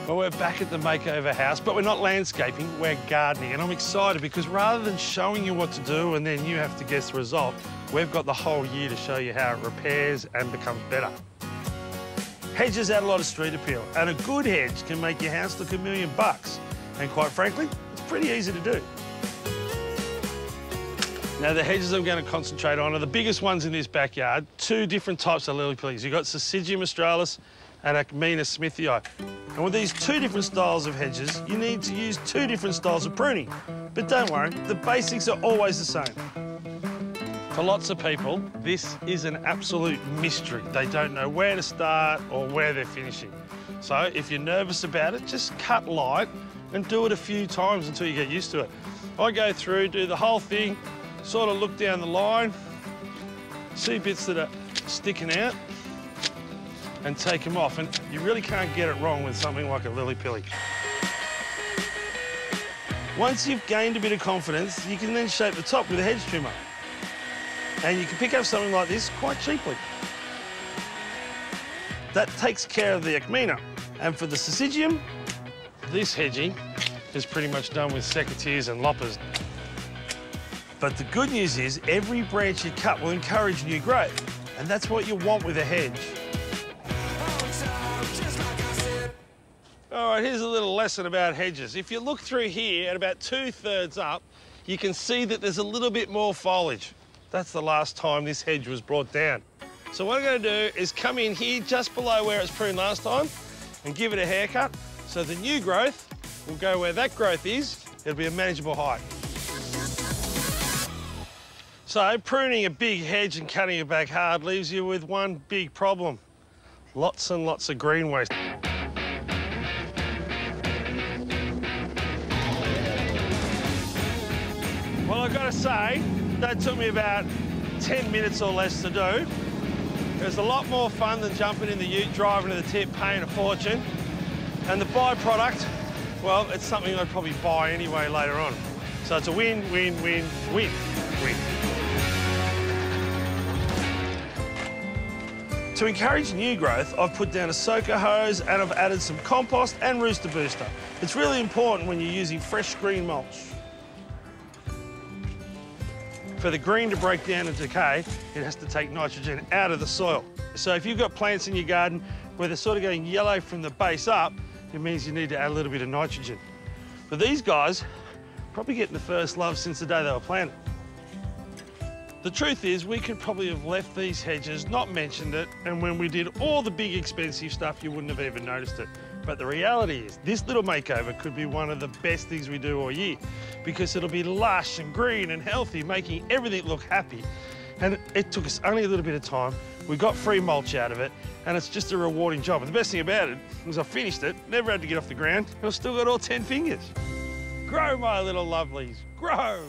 Well, we're back at the makeover house, but we're not landscaping, we're gardening. And I'm excited because rather than showing you what to do and then you have to guess the result, we've got the whole year to show you how it repairs and becomes better. Hedges add a lot of street appeal, and a good hedge can make your house look $1 million. And quite frankly, it's pretty easy to do. Now, the hedges I'm going to concentrate on are the biggest ones in this backyard, 2 different types of lily pillies. You've got Syzygium australis and Acmina smithii. And with these 2 different styles of hedges, you need to use 2 different styles of pruning. But don't worry, the basics are always the same. For lots of people, this is an absolute mystery. They don't know where to start or where they're finishing. So if you're nervous about it, just cut light and do it a few times until you get used to it. I go through, do the whole thing, sort of look down the line, see bits that are sticking out, and take them off. And you really can't get it wrong with something like a lily pilly. Once you've gained a bit of confidence, you can then shape the top with a hedge trimmer. And you can pick up something like this quite cheaply. That takes care of the Acmina. And for the Syzygium, this hedging is pretty much done with secateurs and loppers. But the good news is every branch you cut will encourage new growth. And that's what you want with a hedge. All right, here's a little lesson about hedges. If you look through here at about 2/3 up, you can see that there's a little bit more foliage. That's the last time this hedge was brought down. So what I'm going to do is come in here just below where it's pruned last time and give it a haircut. So the new growth will go where that growth is. It'll be a manageable height. So pruning a big hedge and cutting it back hard leaves you with one big problem. Lots and lots of green waste. Well, I've got to say, that took me about 10 minutes or less to do. It was a lot more fun than jumping in the ute, driving to the tip, paying a fortune. And the byproduct, well, it's something I'd probably buy anyway later on. So it's a win, win, win, win, win. To encourage new growth, I've put down a soaker hose and I've added some compost and rooster booster. It's really important when you're using fresh green mulch. For the green to break down and decay, it has to take nitrogen out of the soil. So if you've got plants in your garden where they're sort of going yellow from the base up, it means you need to add a little bit of nitrogen. But these guys, probably getting the first love since the day they were planted. The truth is, we could probably have left these hedges, not mentioned it, and when we did all the big expensive stuff, you wouldn't have even noticed it. But the reality is, this little makeover could be one of the best things we do all year because it'll be lush and green and healthy, making everything look happy. And it took us only a little bit of time. We got free mulch out of it, and it's just a rewarding job. And the best thing about it was I finished it, never had to get off the ground, and I've still got all 10 fingers. Grow, my little lovelies, grow!